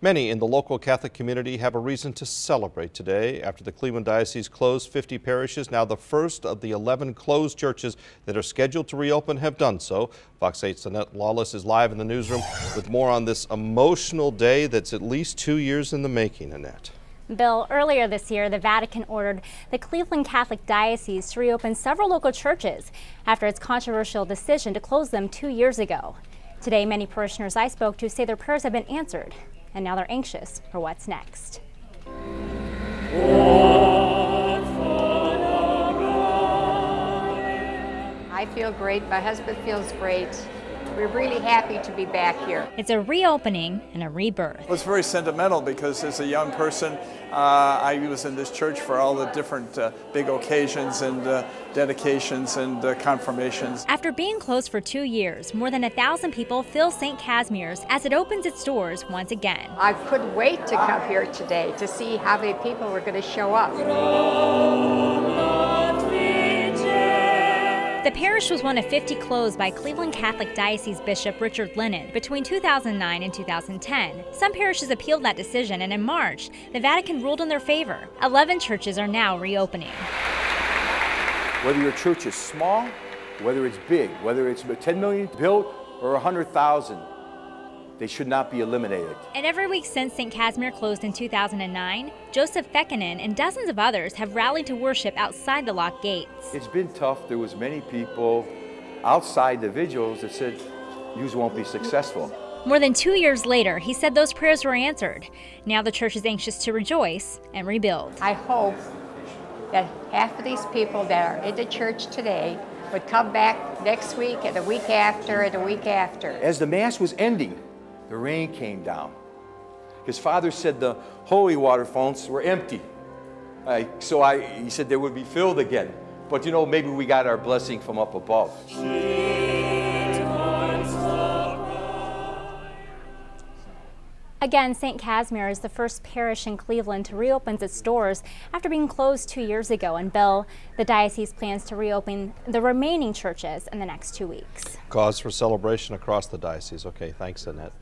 Many in the local Catholic community have a reason to celebrate today. After the Cleveland Diocese closed 50 parishes, now the first of the 11 closed churches that are scheduled to reopen have done so. Fox 8's Annette Lawless is live in the newsroom with more on this emotional day that's at least 2 years in the making. Annette. Bill, earlier this year, the Vatican ordered the Cleveland Catholic Diocese to reopen several local churches after its controversial decision to close them 2 years ago. Today, many parishioners I spoke to say their prayers have been answered, and now they're anxious for what's next. I feel great. My husband feels great. We're really happy to be back here. It's a reopening and a rebirth. Well, it's very sentimental because as a young person, I was in this church for all the different big occasions and dedications and confirmations. After being closed for 2 years, more than 1,000 people fill St. Casimir's as it opens its doors once again. I couldn't wait to come here today to see how many people were going to show up. The parish was one of 50 closed by Cleveland Catholic Diocese Bishop Richard Lennon between 2009 and 2010. Some parishes appealed that decision, and in March, the Vatican ruled in their favor. 11 churches are now reopening. Whether your church is small, whether it's big, whether it's 10 million built or 100,000, they should not be eliminated. And every week since St. Casimir closed in 2009, Joseph Fekkanen and dozens of others have rallied to worship outside the locked gates. It's been tough. There was many people outside the vigils that said, "You won't be successful." More than 2 years later, he said those prayers were answered. Now the church is anxious to rejoice and rebuild. I hope that half of these people that are in the church today would come back next week and the week after and the week after. As the Mass was ending, the rain came down. His father said the holy water fountains were empty. He said they would be filled again. But you know, maybe we got our blessing from up above. Again, St. Casimir is the first parish in Cleveland to reopen its doors after being closed 2 years ago. And Bill, the diocese plans to reopen the remaining churches in the next 2 weeks. Cause for celebration across the diocese. Okay, thanks, Annette.